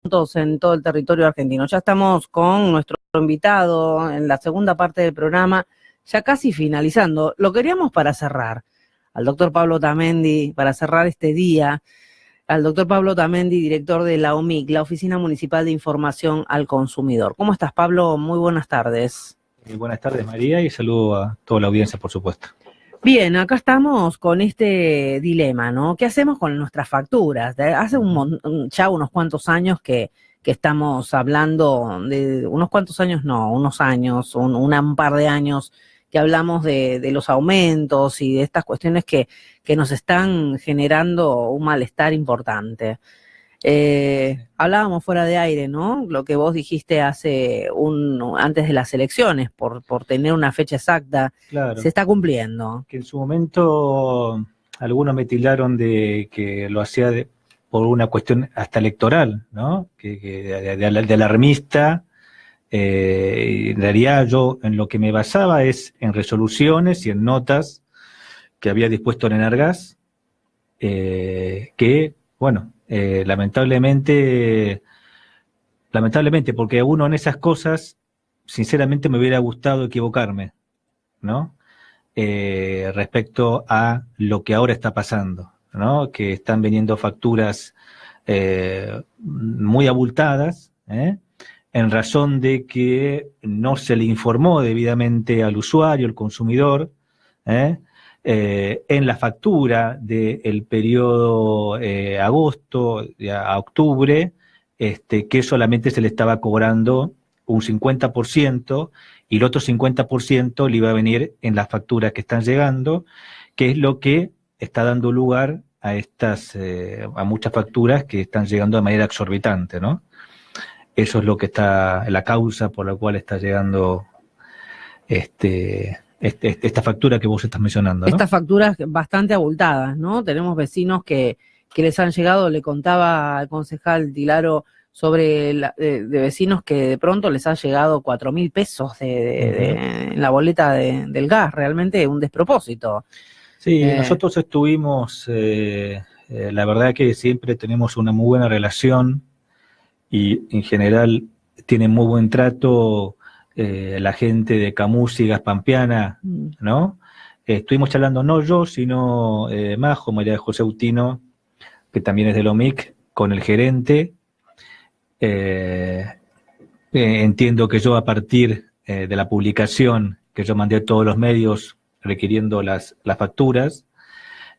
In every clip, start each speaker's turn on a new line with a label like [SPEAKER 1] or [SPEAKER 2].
[SPEAKER 1] en todo el territorio argentino. Ya estamos con nuestro invitado en la segunda parte del programa, ya casi finalizando. Lo queríamos para cerrar, al doctor Pablo Otamendi, para cerrar este día, al doctor Pablo Otamendi, director de la OMIC, la Oficina Municipal de Información al Consumidor. ¿Cómo estás, Pablo? Muy buenas tardes.
[SPEAKER 2] Buenas tardes, María, y saludo a toda la audiencia, por supuesto.
[SPEAKER 1] Bien, acá estamos con este dilema, ¿no? ¿Qué hacemos con nuestras facturas? Hace ya unos cuantos años que estamos hablando de, unos cuantos años no, unos años, un par de años que hablamos de los aumentos y de estas cuestiones que nos están generando un malestar importante. Hablábamos fuera de aire, ¿no? Lo que vos dijiste antes de las elecciones, por tener una fecha exacta, claro, se está cumpliendo.
[SPEAKER 2] Que en su momento algunos me tildaron de que lo hacía por una cuestión hasta electoral, ¿no? De alarmista. En realidad yo en lo que me basaba es en resoluciones y en notas que había dispuesto en Enargás, que, bueno, lamentablemente, porque uno en esas cosas, sinceramente me hubiera gustado equivocarme, ¿no? Respecto a lo que ahora está pasando, ¿no? Que están viniendo facturas muy abultadas, en razón de que no se le informó debidamente al usuario, al consumidor, en la factura del periodo agosto a octubre, que solamente se le estaba cobrando un 50% y el otro 50% le iba a venir en las facturas que están llegando, que es lo que está dando lugar a a muchas facturas que están llegando de manera exorbitante, ¿no? Eso es lo que está, la causa por la cual está llegando esta factura que vos estás mencionando, ¿no?
[SPEAKER 1] Estas facturas bastante abultadas, ¿no? Tenemos vecinos que les han llegado, le contaba al concejal Tilaro sobre de vecinos que de pronto les ha llegado 4.000 pesos en la boleta del gas, realmente un despropósito.
[SPEAKER 2] Sí, nosotros estuvimos, la verdad que siempre tenemos una muy buena relación y en general tienen muy buen trato la gente de Camusi y Gaspampiana, ¿no? Estuvimos charlando, no yo, sino Majo, María José Utino, que también es de la OMIC, con el gerente. Entiendo que yo a partir de la publicación que yo mandé a todos los medios requiriendo las facturas,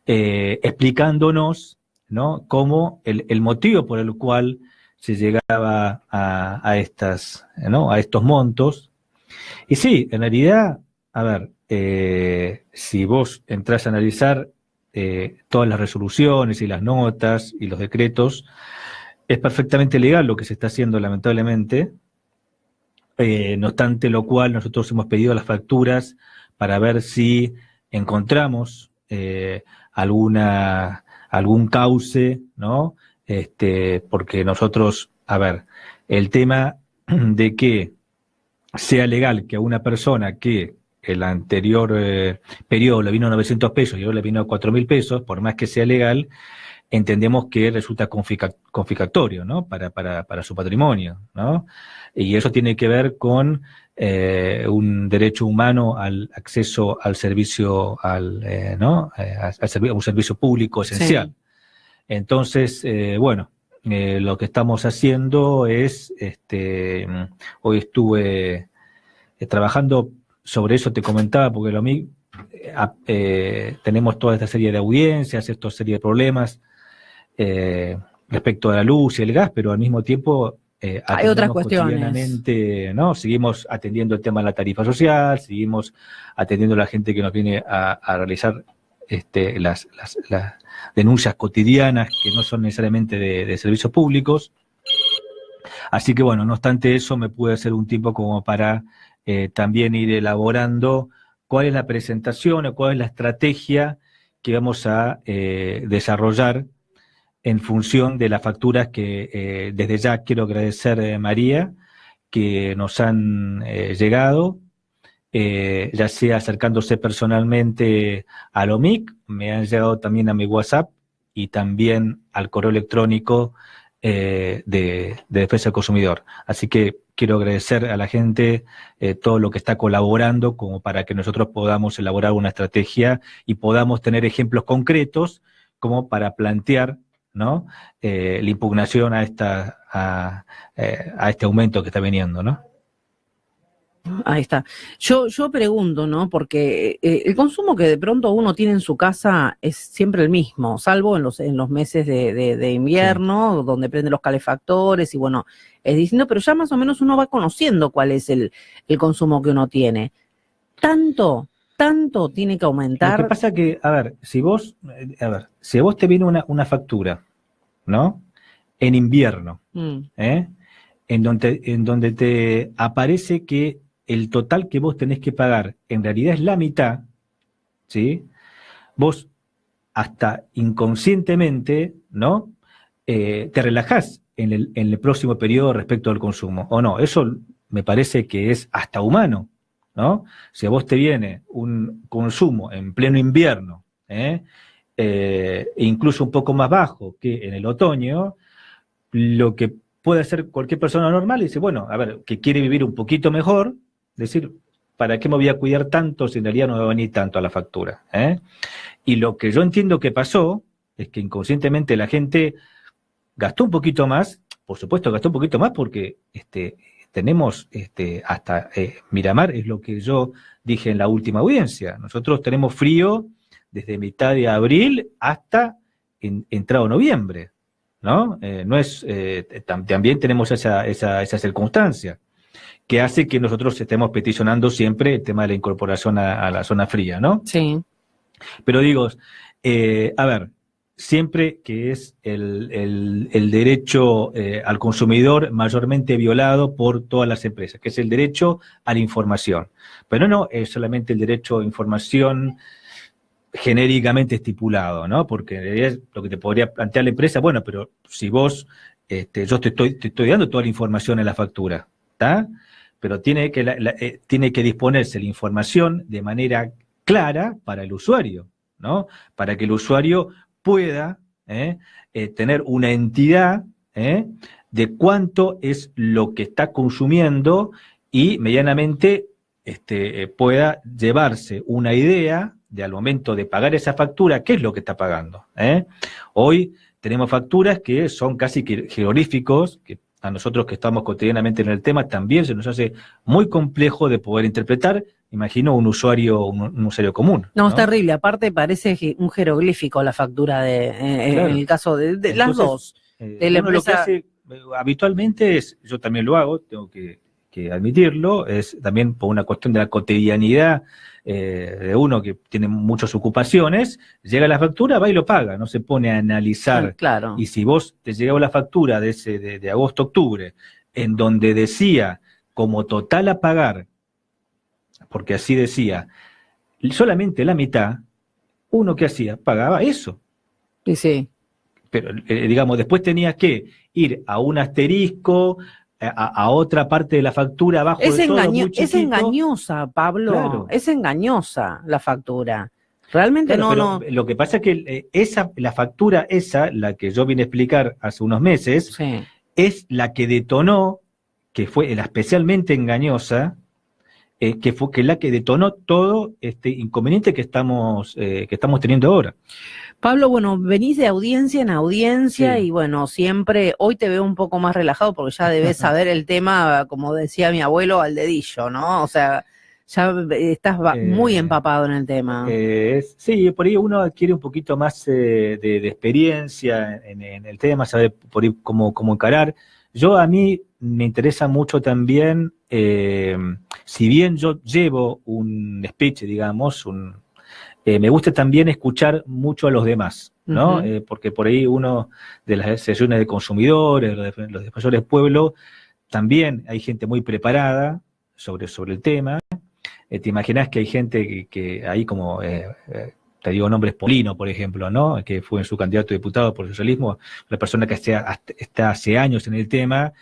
[SPEAKER 2] explicándonos, ¿no? Cómo el motivo por el cual se llegaba a estos montos. Y sí, en realidad, a ver, si vos entrás a analizar todas las resoluciones y las notas y los decretos, es perfectamente legal lo que se está haciendo, lamentablemente, no obstante lo cual nosotros hemos pedido las facturas para ver si encontramos algún cauce, ¿no? Porque nosotros, a ver, el tema de que sea legal que a una persona que el anterior periodo le vino a 900 pesos y ahora le vino a 4.000 pesos, por más que sea legal, entendemos que resulta confiscatorio, ¿no? Para su patrimonio, ¿no? Y eso tiene que ver con un derecho humano al acceso al servicio, ¿no? A un servicio público esencial. Sí. Entonces, bueno, lo que estamos haciendo es, hoy estuve trabajando sobre eso, te comentaba, porque lo mío, tenemos toda esta serie de audiencias, esta serie de problemas respecto a la luz y el gas, pero al mismo tiempo
[SPEAKER 1] hay otras cuestiones.
[SPEAKER 2] Cotidianamente, ¿no? Seguimos atendiendo el tema de la tarifa social, seguimos atendiendo a la gente que nos viene a realizar las denuncias cotidianas que no son necesariamente de servicios públicos. Así que bueno, no obstante eso, me pude hacer un tiempo como para también ir elaborando cuál es la presentación o cuál es la estrategia que vamos a desarrollar en función de las facturas que desde ya quiero agradecer, María, que nos han llegado, ya sea acercándose personalmente al OMIC, me han llegado también a mi WhatsApp y también al correo electrónico de defensa del consumidor. Así que quiero agradecer a la gente todo lo que está colaborando como para que nosotros podamos elaborar una estrategia y podamos tener ejemplos concretos como para plantear, ¿no? La impugnación a este aumento que está viniendo, ¿no?
[SPEAKER 1] Ahí está. Yo pregunto, ¿no? Porque el consumo que de pronto uno tiene en su casa es siempre el mismo, salvo en los meses de invierno, sí, donde prenden los calefactores y bueno, es distinto, pero ya más o menos uno va conociendo cuál es el consumo que uno tiene. Tanto tiene que aumentar.
[SPEAKER 2] Lo que pasa que, a ver, si a vos te viene una factura, ¿no? En invierno, en donde te aparece que el total que vos tenés que pagar en realidad es la mitad, ¿sí? Vos hasta inconscientemente, ¿no? Te relajás en el próximo periodo respecto al consumo, ¿o no? Eso me parece que es hasta humano, ¿no? Si a vos te viene un consumo en pleno invierno, incluso un poco más bajo que en el otoño, lo que puede hacer cualquier persona normal y dice, bueno, a ver, que quiere vivir un poquito mejor, decir, ¿para qué me voy a cuidar tanto si en realidad no me va a venir tanto a la factura? Y lo que yo entiendo que pasó es que inconscientemente la gente gastó un poquito más, por supuesto gastó un poquito más porque tenemos hasta Miramar, es lo que yo dije en la última audiencia, nosotros tenemos frío desde mitad de abril hasta entrado noviembre, ¿no? También tenemos esa circunstancia que hace que nosotros estemos peticionando siempre el tema de la incorporación a la zona fría, ¿no?
[SPEAKER 1] Sí.
[SPEAKER 2] Pero digo, a ver, siempre que es el derecho al consumidor mayormente violado por todas las empresas, que es el derecho a la información. Pero no es solamente el derecho a información genéricamente estipulado, ¿no? Porque en realidad lo que te podría plantear la empresa, bueno, pero si vos, yo te estoy dando toda la información en la factura, ¿está? Pero tiene que disponerse la información de manera clara para el usuario, ¿no? Para que el usuario pueda tener una entidad de cuánto es lo que está consumiendo y medianamente pueda llevarse una idea de al momento de pagar esa factura, qué es lo que está pagando. Hoy tenemos facturas que son casi jeroglíficos, que a nosotros que estamos cotidianamente en el tema también se nos hace muy complejo de poder interpretar, imagino un usuario común.
[SPEAKER 1] No, es terrible, aparte parece un jeroglífico la factura claro. En el caso de entonces, las dos. De la empresa...
[SPEAKER 2] Lo que hace habitualmente es, yo también lo hago, tengo que admitirlo, es también por una cuestión de la cotidianidad de uno que tiene muchas ocupaciones, llega la factura, va y lo paga, no se pone a analizar.
[SPEAKER 1] Claro.
[SPEAKER 2] Y si vos te llegaba la factura de agosto-octubre, en donde decía como total a pagar, porque así decía, solamente la mitad, uno que hacía, pagaba eso.
[SPEAKER 1] Sí, sí.
[SPEAKER 2] Pero, digamos, después tenías que ir a un asterisco, a otra parte de la factura abajo
[SPEAKER 1] es
[SPEAKER 2] de todo muy chiquito.
[SPEAKER 1] Es engañosa, Pablo, claro. Es engañosa la factura. Realmente claro, no.
[SPEAKER 2] Lo que pasa es que la factura esa, la que yo vine a explicar hace unos meses, sí, es la que detonó, que fue la especialmente engañosa, que fue la que detonó todo este inconveniente que estamos teniendo ahora.
[SPEAKER 1] Pablo, bueno, venís de audiencia en audiencia sí. Y bueno, siempre, hoy te veo un poco más relajado porque ya debes saber el tema, como decía mi abuelo, al dedillo, ¿no? O sea, ya estás muy empapado en el tema.
[SPEAKER 2] Sí, por ahí uno adquiere un poquito más de experiencia en el tema, sabe por ahí cómo encarar. A mí me interesa mucho también, si bien yo llevo un speech, digamos, me gusta también escuchar mucho a los demás, ¿no? Uh-huh. Porque por ahí uno de las sesiones de consumidores, los defensores pueblo, también hay gente muy preparada sobre el tema. Te imaginás que hay gente que ahí como, te digo nombres, Polino, por ejemplo, ¿no? Que fue su candidato a diputado por el socialismo, una persona que está hace años en el tema,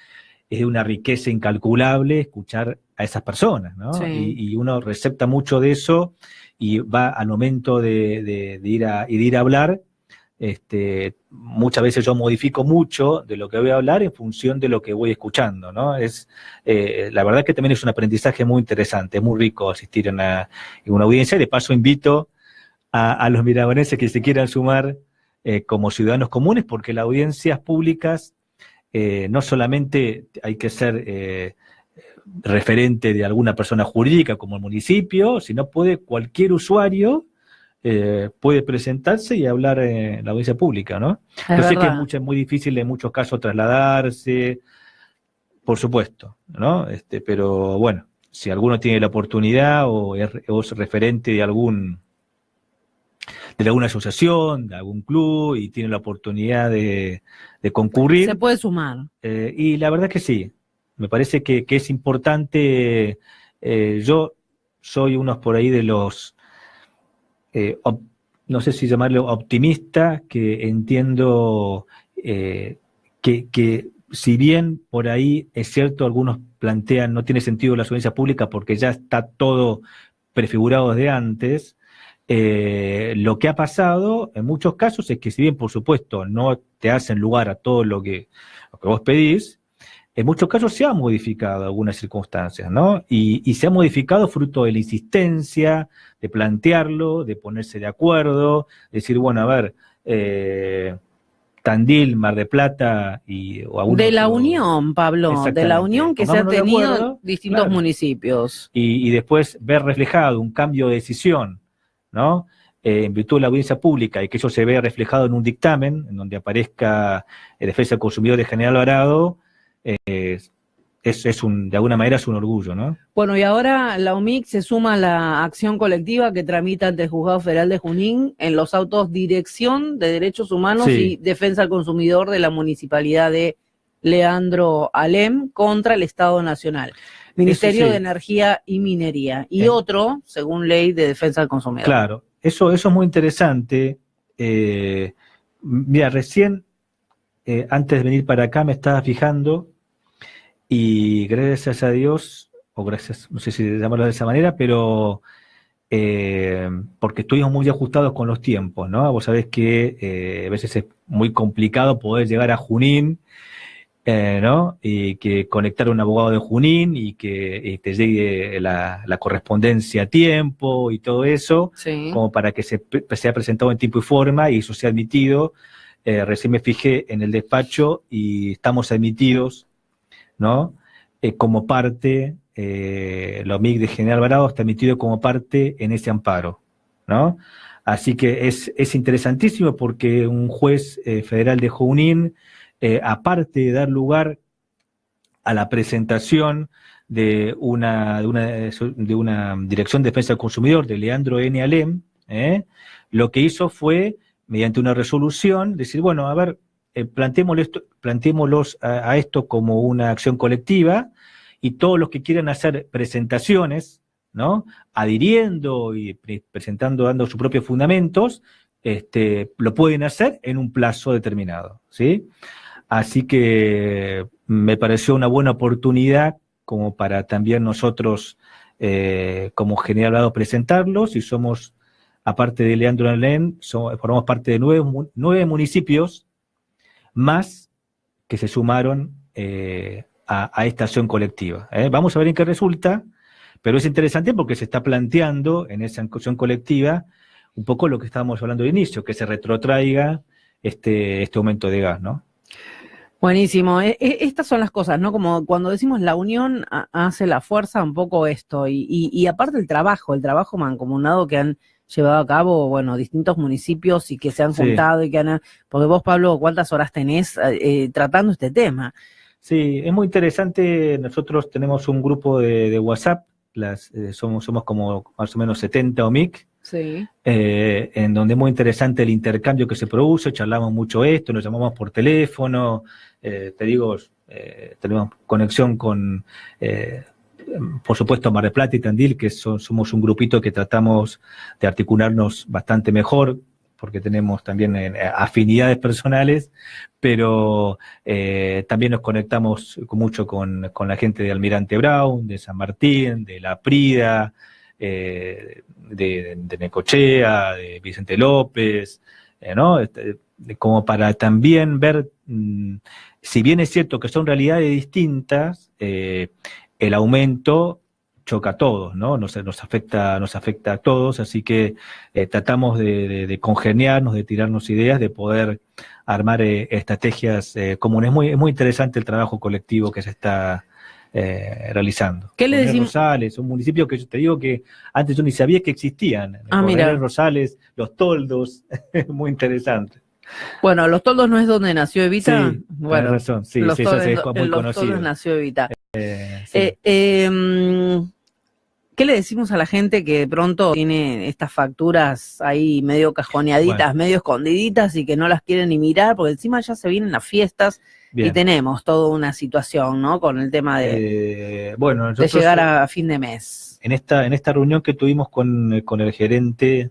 [SPEAKER 2] es de una riqueza incalculable escuchar a esas personas, ¿no? Sí. Y uno recepta mucho de eso y va al momento de ir a hablar, muchas veces yo modifico mucho de lo que voy a hablar en función de lo que voy escuchando, ¿no? La verdad que también es un aprendizaje muy interesante, es muy rico asistir en una audiencia, y de paso invito a los miraboneses que se quieran sumar como ciudadanos comunes, porque las audiencias públicas no solamente hay que ser referente de alguna persona jurídica como el municipio, sino cualquier usuario puede presentarse y hablar en la audiencia pública, ¿no? Yo sé que es muy difícil en muchos casos trasladarse, por supuesto, ¿no? Pero bueno, si alguno tiene la oportunidad o es referente de alguna asociación, de algún club, y tiene la oportunidad de concurrir.
[SPEAKER 1] Se puede sumar.
[SPEAKER 2] Y la verdad que sí, me parece que es importante. Yo soy uno por ahí de los, no sé si llamarlo optimista, que entiendo que si bien por ahí es cierto, algunos plantean no tiene sentido la audiencia pública porque ya está todo prefigurado desde antes, lo que ha pasado en muchos casos es que si bien por supuesto no te hacen lugar a todo lo que vos pedís, en muchos casos se ha modificado algunas circunstancias, ¿no? Y se ha modificado fruto de la insistencia, de plantearlo, de ponerse de acuerdo, decir, bueno, a ver, Tandil, Mar de Plata o algún
[SPEAKER 1] de la
[SPEAKER 2] otro,
[SPEAKER 1] unión, Pablo, de la unión que se ha tenido en distintos municipios.
[SPEAKER 2] Y después ver reflejado un cambio de decisión, ¿no? En virtud de la audiencia pública, y que eso se vea reflejado en un dictamen, en donde aparezca el Defensa del Consumidor de General Alvarado, de alguna manera es un orgullo, ¿no?
[SPEAKER 1] Bueno, y ahora la UMIC se suma a la acción colectiva que tramita ante el Juzgado Federal de Junín en los autos Dirección de Derechos Humanos y Defensa al Consumidor de la Municipalidad de Leandro Alem contra el Estado Nacional, Ministerio de Energía y Minería, y otro, según ley de Defensa al Consumidor.
[SPEAKER 2] Claro, eso es muy interesante. Mira, recién, antes de venir para acá, me estaba fijando, y gracias a Dios, o gracias, no sé si llamarlo de esa manera, pero porque estuvimos muy ajustados con los tiempos, ¿no? Vos sabés que a veces es muy complicado poder llegar a Junín, ¿no? Y que conectar a un abogado de Junín y que te llegue la correspondencia a tiempo y todo eso, como para que sea presentado en tiempo y forma y eso sea admitido. Recién me fijé en el despacho y estamos admitidos, ¿no? Como parte, la OMIC de General Alvarado está admitido como parte en ese amparo, ¿no? Así que es interesantísimo porque un juez federal de Junín, aparte de dar lugar a la presentación de una Dirección de Defensa del Consumidor de Leandro N. Alem, lo que hizo fue, mediante una resolución, decir, bueno, a ver, planteémoslos a esto como una acción colectiva, y todos los que quieran hacer presentaciones, ¿no? Adhiriendo y presentando, dando sus propios fundamentos, lo pueden hacer en un plazo determinado, ¿sí? Así que me pareció una buena oportunidad como para también nosotros, como General Alvarado, presentarlos, y somos, aparte de Leandro Alem, formamos parte de 9 municipios más que se sumaron a esta acción colectiva. Vamos a ver en qué resulta, pero es interesante porque se está planteando en esa acción colectiva un poco lo que estábamos hablando de inicio, que se retrotraiga este aumento de gas, ¿no?
[SPEAKER 1] Buenísimo. Estas son las cosas, ¿no? Como cuando decimos la unión hace la fuerza, un poco esto. Y aparte el trabajo mancomunado que han llevado a cabo, bueno, distintos municipios y que se han juntado y que han... Porque vos, Pablo, ¿cuántas horas tenés tratando este tema?
[SPEAKER 2] Sí, es muy interesante. Nosotros tenemos un grupo de WhatsApp, somos como más o menos 70 OMIC, en donde es muy interesante el intercambio que se produce, charlamos mucho esto, nos llamamos por teléfono, te digo, tenemos conexión con, por supuesto, Mar del Plata y Tandil, que somos un grupito que tratamos de articularnos bastante mejor, porque tenemos también afinidades personales, pero también nos conectamos mucho con la gente de Almirante Brown, de San Martín, de La Prida, de Necochea, de Vicente López, ¿no? Como para también ver, si bien es cierto que son realidades distintas, el aumento choca a todos, ¿no? Nos afecta a todos, así que tratamos de congeniarnos, de tirarnos ideas, de poder armar estrategias comunes. Es muy interesante el trabajo colectivo que se está realizando.
[SPEAKER 1] ¿Qué le decimos?
[SPEAKER 2] Rosales, un municipio que yo te digo que antes yo ni sabía que existían.
[SPEAKER 1] Mira.
[SPEAKER 2] Rosales, Los Toldos, muy interesante.
[SPEAKER 1] Bueno, Los Toldos no es donde nació Evita.
[SPEAKER 2] Sí,
[SPEAKER 1] bueno,
[SPEAKER 2] tienes razón, sí,
[SPEAKER 1] Los Toldos,
[SPEAKER 2] es muy
[SPEAKER 1] Los
[SPEAKER 2] conocido.
[SPEAKER 1] Toldos nació Evita.
[SPEAKER 2] Sí.
[SPEAKER 1] ¿Qué le decimos a la gente que de pronto tiene estas facturas ahí medio cajoneaditas, medio escondiditas y que no las quieren ni mirar? Porque encima ya se vienen las fiestas. Bien. Y tenemos toda una situación, ¿no? Con el tema de llegar a fin de mes.
[SPEAKER 2] En esta reunión que tuvimos con el gerente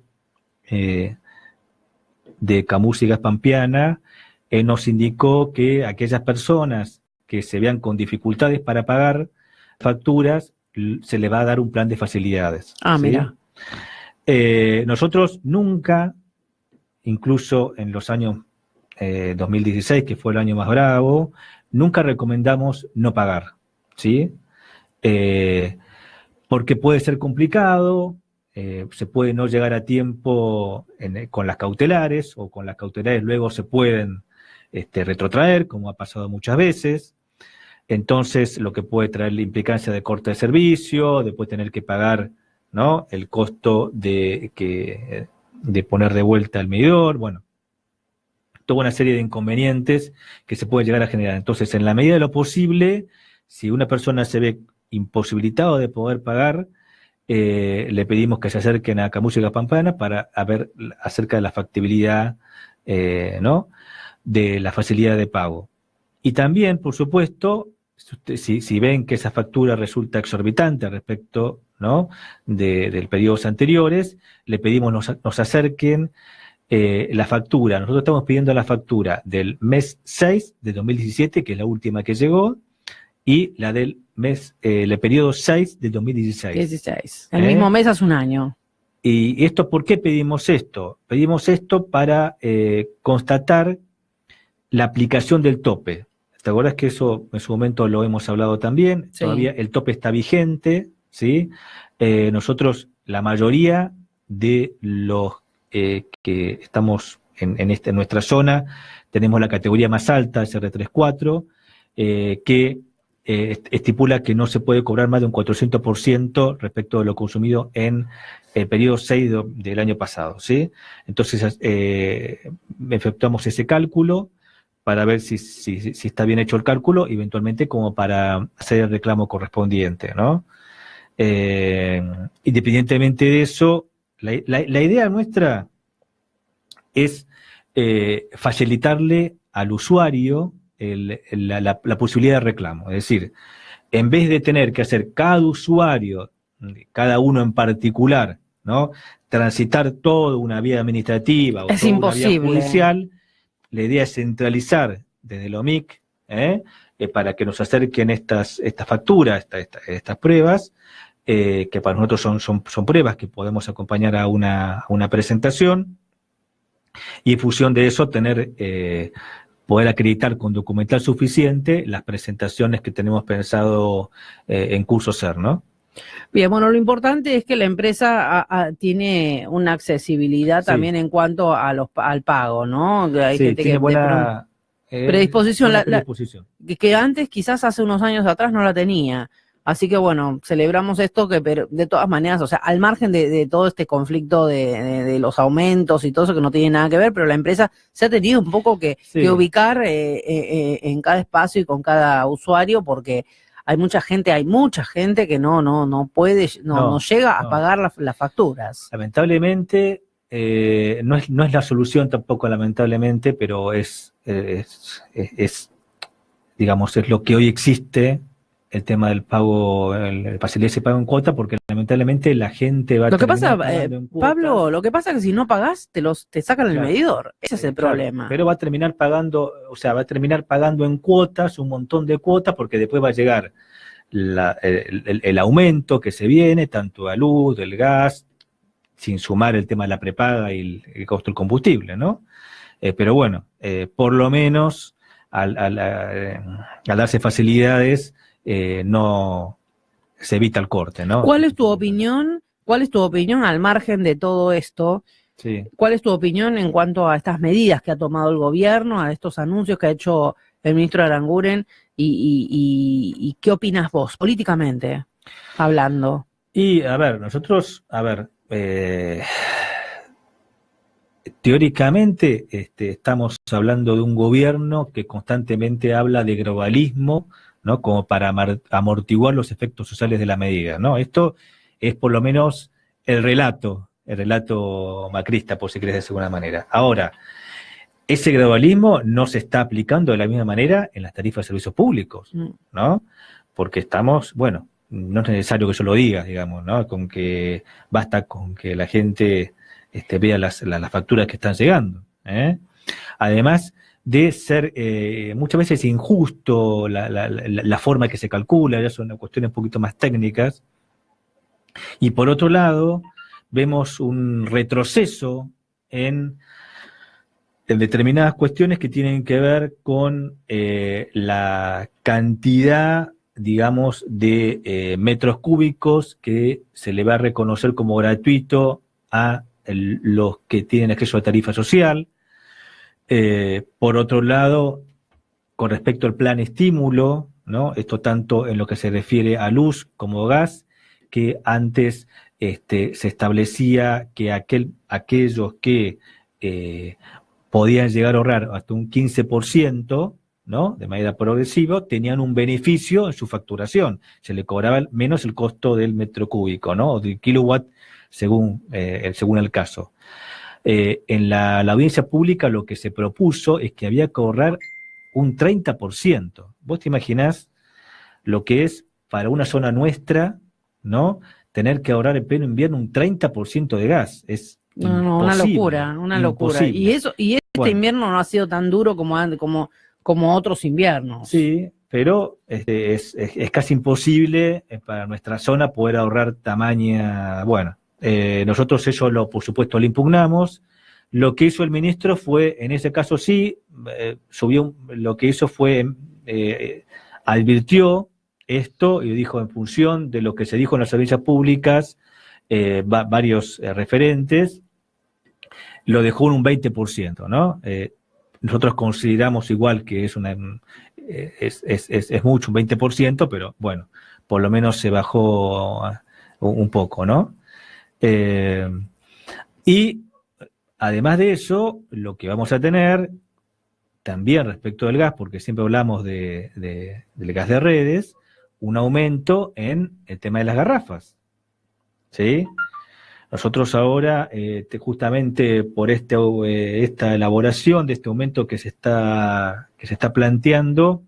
[SPEAKER 2] de Camus y Gas Pampeana, nos indicó que aquellas personas que se vean con dificultades para pagar facturas, se le va a dar un plan de facilidades. ¿Sí?
[SPEAKER 1] Mira.
[SPEAKER 2] Nosotros nunca, incluso en los años 2016, que fue el año más bravo, nunca recomendamos no pagar, ¿sí? Porque puede ser complicado, se puede no llegar a tiempo con las cautelares, o con las cautelares luego se pueden retrotraer, como ha pasado muchas veces. Entonces, lo que puede traer la implicancia de corte de servicio, después tener que pagar, ¿no?, el costo de poner de vuelta el medidor, bueno, toda una serie de inconvenientes que se puede llegar a generar. Entonces, en la medida de lo posible, si una persona se ve imposibilitado de poder pagar, le pedimos que se acerquen a Camus y Gas Pampeana para ver acerca de la factibilidad, ¿no?, de la facilidad de pago. Y también, por supuesto, si ven que esa factura resulta exorbitante respecto, ¿no?, de periodos anteriores, le pedimos nos acerquen la factura. Nosotros estamos pidiendo la factura del mes 6 de 2017, que es la última que llegó, y la del periodo 6 de 2016.
[SPEAKER 1] 16. El mismo mes hace un año.
[SPEAKER 2] ¿Y esto por qué pedimos esto? Pedimos esto para constatar la aplicación del tope. ¿Te acuerdas que eso en su momento lo hemos hablado también? Sí. Todavía el tope está vigente, ¿sí? Nosotros, la mayoría de los que estamos en nuestra zona, tenemos la categoría más alta, SR34, que estipula que no se puede cobrar más de un 400% respecto de lo consumido en el periodo 6 del año pasado, ¿sí? Entonces, efectuamos ese cálculo para ver si está bien hecho el cálculo, eventualmente como para hacer el reclamo correspondiente, ¿no? Independientemente de eso, la idea nuestra es facilitarle al usuario la posibilidad de reclamo. Es decir, en vez de tener que hacer cada usuario, cada uno en particular, ¿no?, transitar toda una vía administrativa o toda una vía judicial, la idea es centralizar desde el OMIC para que nos acerquen estas facturas, estas pruebas, que para nosotros son pruebas que podemos acompañar a una presentación, y en función de eso poder acreditar con documental suficiente las presentaciones que tenemos pensado en curso ser, ¿no?
[SPEAKER 1] Bien, bueno, lo importante es que la empresa tiene una accesibilidad también en cuanto al pago, ¿no? Hay gente
[SPEAKER 2] tiene
[SPEAKER 1] que
[SPEAKER 2] buena
[SPEAKER 1] predisposición,
[SPEAKER 2] predisposición.
[SPEAKER 1] Que antes, quizás hace unos años atrás, no la tenía. Así que bueno, celebramos esto, pero de todas maneras, o sea, al margen de todo este conflicto de los aumentos y todo eso que no tiene nada que ver, pero la empresa se ha tenido un poco que ubicar en cada espacio y con cada usuario, porque hay mucha gente que no puede, no llega a pagar las facturas.
[SPEAKER 2] Lamentablemente, no es la solución tampoco, lamentablemente, pero digamos, es lo que hoy existe, el tema del pago, el facilidad de pago en cuota, porque lamentablemente la gente va a
[SPEAKER 1] pagando en cuotas. Pablo, lo que pasa es que si no pagás, te sacan el medidor. Ese es el problema.
[SPEAKER 2] Pero va a terminar pagando, en cuotas, un montón de cuotas, porque después va a llegar el aumento que se viene, tanto de la luz, del gas, sin sumar el tema de la prepaga y el costo del combustible, ¿no? Pero bueno, por lo menos al darse facilidades, no se evita el corte, ¿no?
[SPEAKER 1] ¿Cuál es tu opinión? ¿Cuál es tu opinión al margen de todo esto?
[SPEAKER 2] Sí.
[SPEAKER 1] ¿Cuál es tu opinión en cuanto a estas medidas que ha tomado el gobierno, a estos anuncios que ha hecho el ministro Aranguren? ¿Y qué opinas vos, políticamente hablando?
[SPEAKER 2] Y, a ver, nosotros, teóricamente estamos hablando de un gobierno que constantemente habla de globalismo, ¿no? Como para amortiguar los efectos sociales de la medida, ¿no? Esto es por lo menos el relato macrista, por si querés de alguna manera. Ahora, ese globalismo no se está aplicando de la misma manera en las tarifas de servicios públicos, ¿no? Porque estamos, bueno, no es necesario que yo lo diga, digamos, ¿no? Basta con que la gente vea las facturas que están llegando, ¿eh? Además de ser muchas veces injusto la forma que se calcula, ya son cuestiones un poquito más técnicas. Y por otro lado, vemos un retroceso en determinadas cuestiones que tienen que ver con la cantidad, digamos, de metros cúbicos que se le va a reconocer como gratuito a los que tienen acceso a tarifa social. Por otro lado, con respecto al plan estímulo, ¿no? Esto tanto en lo que se refiere a luz como gas, que antes se establecía que aquellos que podían llegar a ahorrar hasta un 15%, ¿no? De manera progresiva, tenían un beneficio en su facturación. Se le cobraba menos el costo del metro cúbico, ¿no? O del kilowatt, según el caso. En la audiencia pública lo que se propuso es que había que ahorrar un 30%. ¿Vos te imaginás lo que es para una zona nuestra, ¿no? Tener que ahorrar en pleno invierno un 30% de gas? Es
[SPEAKER 1] No, una locura.
[SPEAKER 2] Imposible.
[SPEAKER 1] Y este invierno no ha sido tan duro como otros inviernos.
[SPEAKER 2] Sí, pero es casi imposible para nuestra zona poder ahorrar tamaña. Bueno, nosotros eso por supuesto lo impugnamos. Lo que hizo el ministro fue, en ese caso sí, lo que hizo fue, advirtió esto y dijo en función de lo que se dijo en las audiencias públicas, varios referentes, lo dejó en un 20%, ¿no? Nosotros consideramos igual que es mucho, un 20%, pero bueno, por lo menos se bajó un poco, ¿no? Y además de eso, lo que vamos a tener también respecto del gas, porque siempre hablamos del gas de redes, un aumento en el tema de las garrafas, ¿sí? Nosotros ahora, justamente por esta elaboración de este aumento que se está planteando,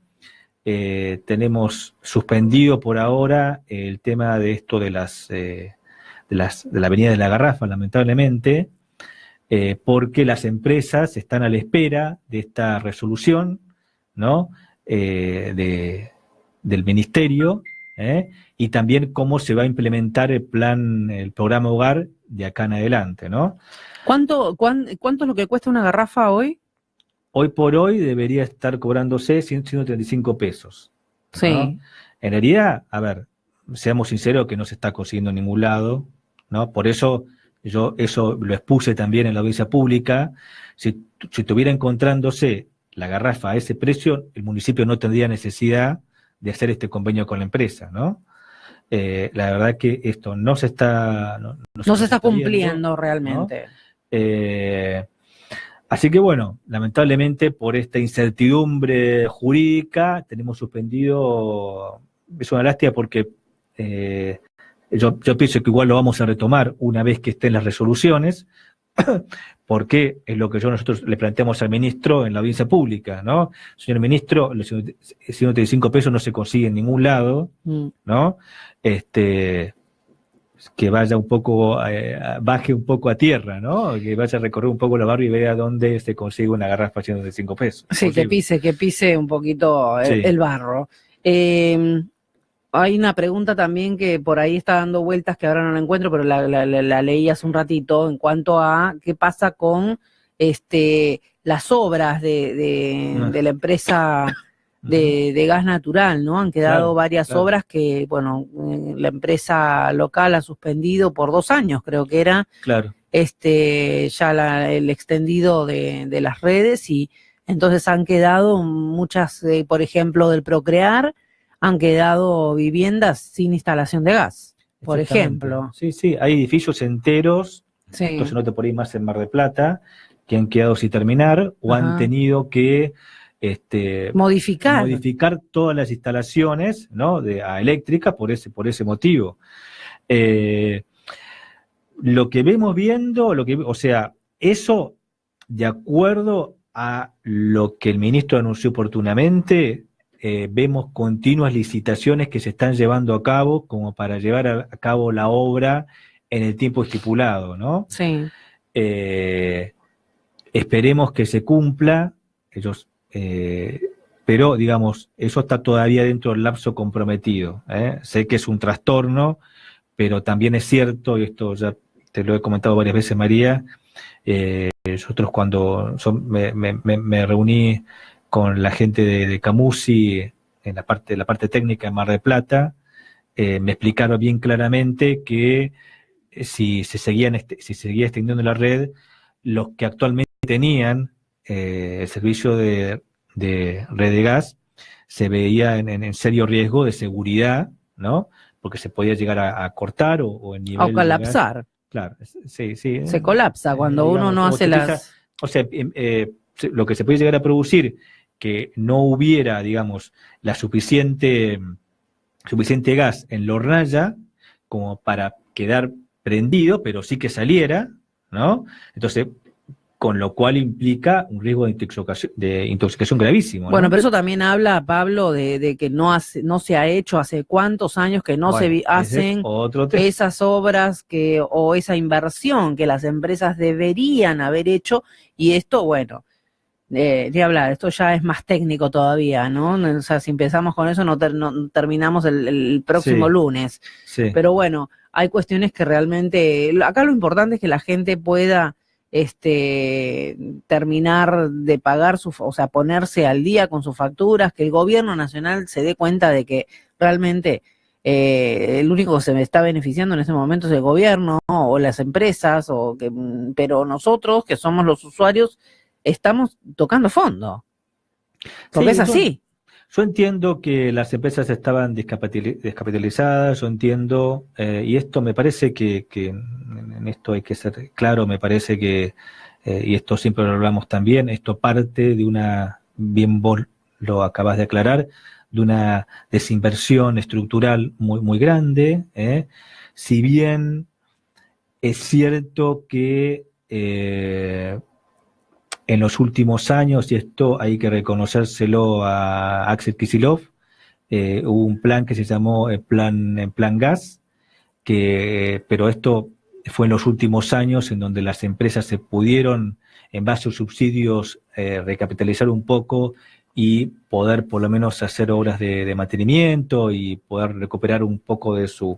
[SPEAKER 2] tenemos suspendido por ahora el tema de esto de la venida de la garrafa, lamentablemente, porque las empresas están a la espera de esta resolución, ¿no? Del ministerio, y también cómo se va a implementar el programa Hogar de acá en adelante, ¿no?
[SPEAKER 1] ¿Cuánto es lo que cuesta una garrafa hoy?
[SPEAKER 2] Hoy por hoy debería estar cobrándose 135 pesos, ¿no?
[SPEAKER 1] Sí.
[SPEAKER 2] En realidad, a ver, seamos sinceros que no se está consiguiendo en ningún lado, ¿no? Por eso yo eso lo expuse también en la audiencia pública. Si estuviera encontrándose la garrafa a ese precio, el municipio no tendría necesidad de hacer este convenio con la empresa, ¿no? La verdad que esto no se está
[SPEAKER 1] cumpliendo
[SPEAKER 2] viendo,
[SPEAKER 1] realmente,
[SPEAKER 2] ¿no? Así que bueno, lamentablemente por esta incertidumbre jurídica tenemos suspendido. Es una lástima porque yo pienso que igual lo vamos a retomar una vez que estén las resoluciones, porque es lo que nosotros le planteamos al ministro en la audiencia pública, ¿no? Señor ministro, los 135 pesos no se consigue en ningún lado, ¿no? Que vaya un poco, baje un poco a tierra, ¿no? Que vaya a recorrer un poco la barrio y vea dónde se consigue una garrafa a 135 pesos.
[SPEAKER 1] Sí, que pise un poquito
[SPEAKER 2] Sí.
[SPEAKER 1] el barro. Hay una pregunta también que por ahí está dando vueltas, que ahora no la encuentro, pero la leí hace un ratito, en cuanto a qué pasa con las obras de la empresa de gas natural, ¿no? Han quedado varias obras que, bueno, la empresa local ha suspendido por 2 años, creo que era, ya el extendido de las redes, y entonces han quedado muchas, por ejemplo, del Procrear, han quedado viviendas sin instalación de gas, por ejemplo.
[SPEAKER 2] Sí, sí, hay edificios enteros, esto se nota por ahí más en Mar del Plata, que han quedado sin terminar o han tenido que modificar todas las instalaciones, ¿no?, a eléctrica por ese motivo. Lo que vemos viendo, o sea, eso de acuerdo a lo que el ministro anunció oportunamente, vemos continuas licitaciones que se están llevando a cabo como para llevar a cabo la obra en el tiempo estipulado, ¿no?
[SPEAKER 1] Sí.
[SPEAKER 2] Esperemos que se cumpla, pero digamos, eso está todavía dentro del lapso comprometido. Sé que es un trastorno, pero también es cierto, y esto ya te lo he comentado varias veces, María, nosotros cuando me reuní con la gente de Camusi en la parte técnica de Mar del Plata, me explicaron bien claramente que si se seguía extendiendo la red, los que actualmente tenían el servicio de red de gas se veía en serio riesgo de seguridad, ¿no? Porque se podía llegar a cortar o el nivel
[SPEAKER 1] o colapsar.
[SPEAKER 2] Claro, sí.
[SPEAKER 1] Se colapsa cuando uno no hace las...
[SPEAKER 2] O sea, lo que se puede llegar a producir, que no hubiera, digamos, la suficiente gas en la hornalla como para quedar prendido, pero sí que saliera, ¿no? Entonces, con lo cual implica un riesgo de intoxicación gravísimo, ¿no?
[SPEAKER 1] Bueno, pero eso también habla, Pablo, de que no se ha hecho hace cuántos años que no se hacen esas obras o esa inversión que las empresas deberían haber hecho, y esto, bueno, de hablar, esto ya es más técnico todavía, ¿no? O sea, si empezamos con eso no terminamos el próximo lunes.
[SPEAKER 2] Sí.
[SPEAKER 1] Pero bueno, hay cuestiones que realmente, acá lo importante es que la gente pueda terminar de pagar o sea, ponerse al día con sus facturas, que el gobierno nacional se dé cuenta de que realmente el único que se me está beneficiando en ese momento es el gobierno, ¿no? O las empresas, pero nosotros, que somos los usuarios, estamos tocando fondo, porque es así.
[SPEAKER 2] Yo entiendo que las empresas estaban descapitalizadas, yo entiendo, y esto me parece que en esto hay que ser claro, me parece que, y esto siempre lo hablamos también, esto parte de bien vos lo acabas de aclarar, de una desinversión estructural muy, muy grande, si bien es cierto que en los últimos años, y esto hay que reconocérselo a Axel Kicillof, hubo un plan que se llamó Plan Gas, pero esto fue en los últimos años en donde las empresas se pudieron, en base a subsidios, recapitalizar un poco y poder por lo menos hacer obras de mantenimiento y poder recuperar un poco de su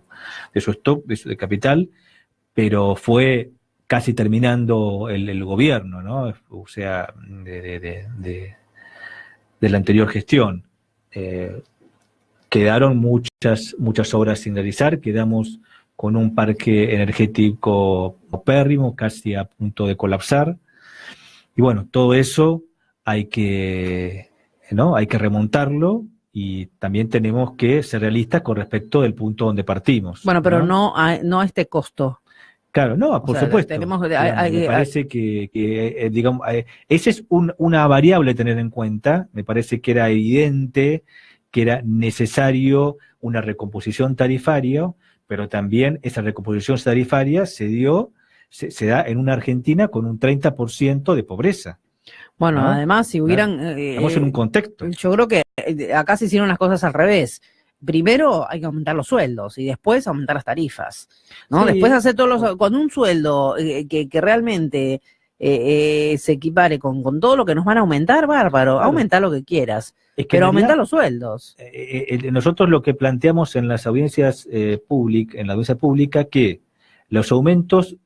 [SPEAKER 2] stock, de capital, pero fue casi terminando el gobierno, ¿no? O sea, de la anterior gestión. Quedaron muchas obras sin realizar, quedamos con un parque energético paupérrimo, casi a punto de colapsar. Y bueno, todo eso hay que remontarlo, y también tenemos que ser realistas con respecto del punto donde partimos.
[SPEAKER 1] Bueno, pero no a este costo.
[SPEAKER 2] Claro, no, por supuesto. Me parece que digamos, esa es una variable a tener en cuenta. Me parece que era evidente que era necesario una recomposición tarifaria, pero también esa recomposición tarifaria se da en una Argentina con un 30% de pobreza.
[SPEAKER 1] Bueno, ¿no? Además, si hubieran...
[SPEAKER 2] Estamos en un contexto.
[SPEAKER 1] Yo creo que acá se hicieron las cosas al revés. Primero hay que aumentar los sueldos y después aumentar las tarifas, ¿no? Sí. Después hacer con un sueldo que realmente se equipare con todo lo que nos van a aumentar, bárbaro, claro. Aumenta lo que quieras.
[SPEAKER 2] Es que
[SPEAKER 1] pero
[SPEAKER 2] en realidad,
[SPEAKER 1] aumentar los sueldos.
[SPEAKER 2] nosotros lo que planteamos en las audiencias en la audiencia pública, que los aumentos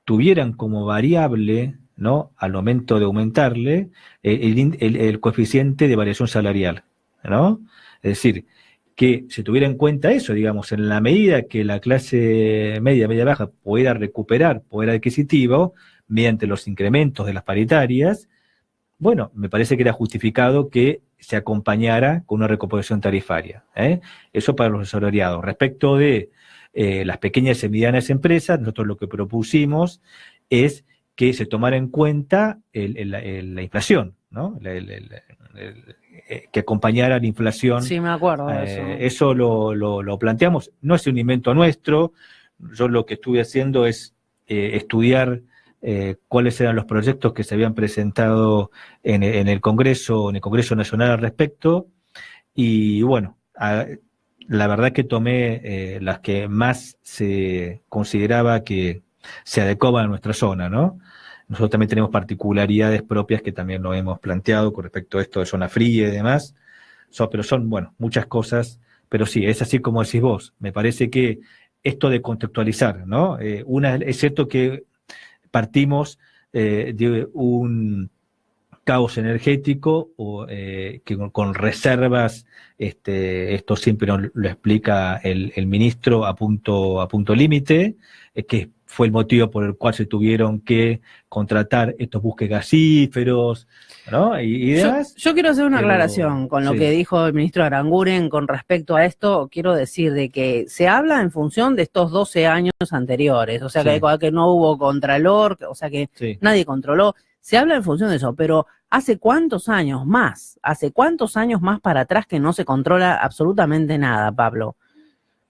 [SPEAKER 2] tuvieran como variable, ¿no?, al momento de aumentarle, el coeficiente de variación salarial, ¿no? Es decir, que se tuviera en cuenta eso, digamos, en la medida que la clase media, media baja pueda recuperar poder adquisitivo mediante los incrementos de las paritarias, bueno, me parece que era justificado que se acompañara con una recuperación tarifaria, ¿eh? Eso para los asalariados. Respecto de las pequeñas y medianas empresas, nosotros lo que propusimos es que se tomara en cuenta la inflación, ¿no? Que acompañara la inflación.
[SPEAKER 1] Sí, me acuerdo de eso.
[SPEAKER 2] Eso lo planteamos, no es un invento nuestro. Yo lo que estuve haciendo es estudiar cuáles eran los proyectos que se habían presentado en el Congreso Nacional al respecto, y bueno, la verdad que tomé las que más se consideraba que se adecuaban a nuestra zona, ¿no? Nosotros también tenemos particularidades propias que también lo hemos planteado con respecto a esto de zona fría y demás, pero son, bueno, muchas cosas, pero sí, es así como decís vos. Me parece que esto de contextualizar, ¿no? Es cierto que partimos de un caos energético que con reservas, esto siempre lo explica el ministro a punto límite, que fue el motivo por el cual se tuvieron que contratar estos buques gasíferos, ¿no? Y demás.
[SPEAKER 1] Yo quiero hacer una
[SPEAKER 2] pero,
[SPEAKER 1] aclaración con lo
[SPEAKER 2] sí.
[SPEAKER 1] que dijo el ministro Aranguren con respecto a esto. Quiero decir de que se habla en función de estos 12 años anteriores, o sea,
[SPEAKER 2] Sí.
[SPEAKER 1] que no hubo contralor, o sea, que
[SPEAKER 2] Sí.
[SPEAKER 1] nadie controló. Se habla en función de eso, pero ¿hace cuántos años más? ¿Hace cuántos años más para atrás que no se controla absolutamente nada, Pablo?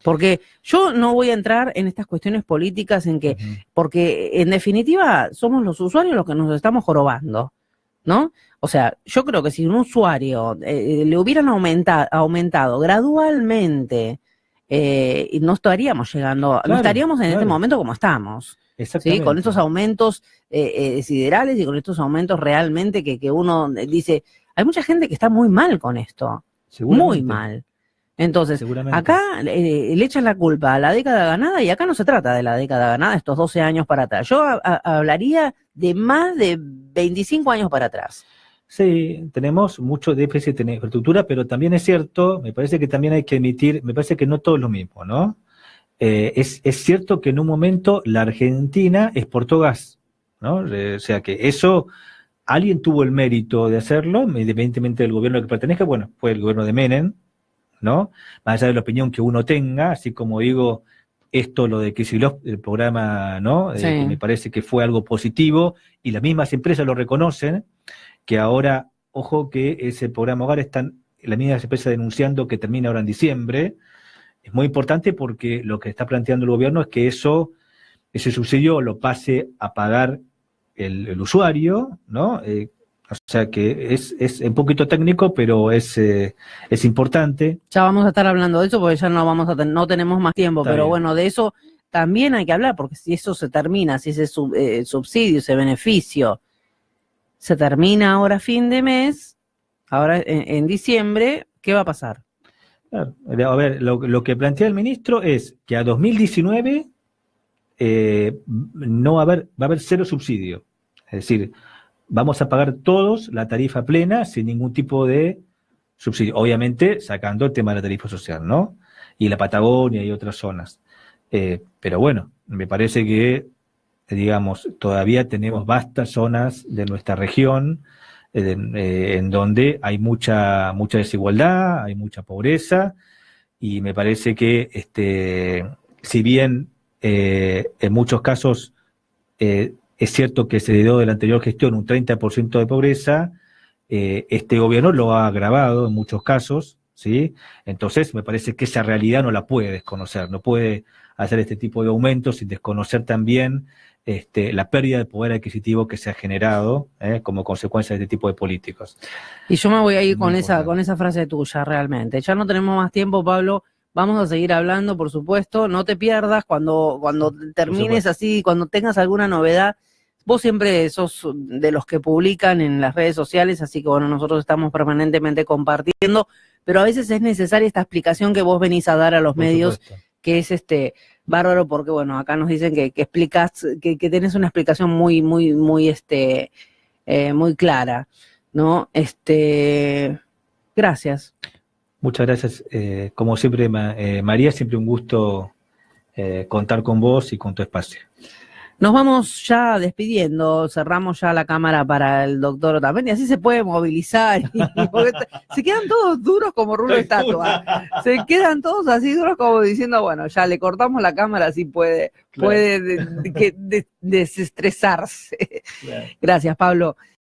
[SPEAKER 1] Porque yo no voy a entrar en estas cuestiones políticas porque en definitiva somos los usuarios los que nos estamos jorobando, ¿no? O sea, yo creo que si un usuario le hubieran aumentado gradualmente, no estaríamos llegando, no estaríamos en este momento como estamos. ¿Sí? Con estos aumentos siderales y con estos aumentos realmente que uno dice, hay mucha gente que está muy mal con esto, muy mal. Entonces, acá le echan la culpa a la década ganada, y acá no se trata de la década ganada, estos 12 años para atrás. Yo hablaría de más de 25 años para atrás.
[SPEAKER 2] Sí, tenemos mucho déficit en infraestructura, pero también es cierto, me parece que también hay que admitir, me parece que no todo es lo mismo, ¿no? Es cierto que en un momento la Argentina exportó gas, ¿no? O sea que eso, alguien tuvo el mérito de hacerlo, independientemente del gobierno al que pertenezca, bueno, fue el gobierno de Menem, ¿no? Más allá de la opinión que uno tenga, así como digo, esto, lo de Kicillof, el programa, ¿no?
[SPEAKER 1] Sí.
[SPEAKER 2] Que me parece que fue algo positivo, y las mismas empresas lo reconocen, que ahora, ojo que ese programa Hogar están las mismas empresas denunciando que termina ahora en diciembre. Es muy importante porque lo que está planteando el gobierno es que ese subsidio lo pase a pagar el usuario, ¿no? O sea que es un poquito técnico, pero es importante.
[SPEAKER 1] Ya vamos a estar hablando de eso porque ya no tenemos más tiempo, pero bueno, de eso también hay que hablar, porque si eso se termina, si ese subsidio, ese beneficio se termina ahora a fin de mes, ahora en diciembre, ¿qué va a pasar?
[SPEAKER 2] Claro. A ver, lo que plantea el ministro es que a 2019 no va a haber cero subsidio. Es decir, vamos a pagar todos la tarifa plena sin ningún tipo de subsidio. Obviamente sacando el tema de la tarifa social, ¿no? Y la Patagonia y otras zonas. Pero bueno, me parece que, digamos, todavía tenemos vastas zonas de nuestra región en donde hay mucha desigualdad, hay mucha pobreza, y me parece que si bien en muchos casos es cierto que se heredó de la anterior gestión un 30% de pobreza, este gobierno lo ha agravado en muchos casos, ¿sí? Entonces me parece que esa realidad no la puede desconocer, no puede hacer este tipo de aumentos sin desconocer también la pérdida de poder adquisitivo que se ha generado como consecuencia de este tipo de políticos.
[SPEAKER 1] Y yo me voy a ir con esa frase tuya realmente. Ya no tenemos más tiempo, Pablo. Vamos a seguir hablando, por supuesto. No te pierdas cuando termines así, cuando tengas alguna novedad Vos siempre sos de los que publican en las redes sociales, así que bueno, nosotros estamos permanentemente compartiendo, pero a veces es necesaria esta explicación que vos venís a dar a los medios, que es bárbaro, porque bueno, acá nos dicen que explicás, que tenés una explicación muy clara, ¿no? Gracias.
[SPEAKER 2] Muchas gracias. Como siempre, María, siempre un gusto contar con vos y con tu espacio.
[SPEAKER 1] Nos vamos ya despidiendo, cerramos ya la cámara para el doctor Otamendi, así se puede movilizar, porque se quedan todos duros como rulo de estatua, se quedan todos así duros como diciendo, bueno, ya le cortamos la cámara, así puede desestresarse. Claro. Gracias, Pablo.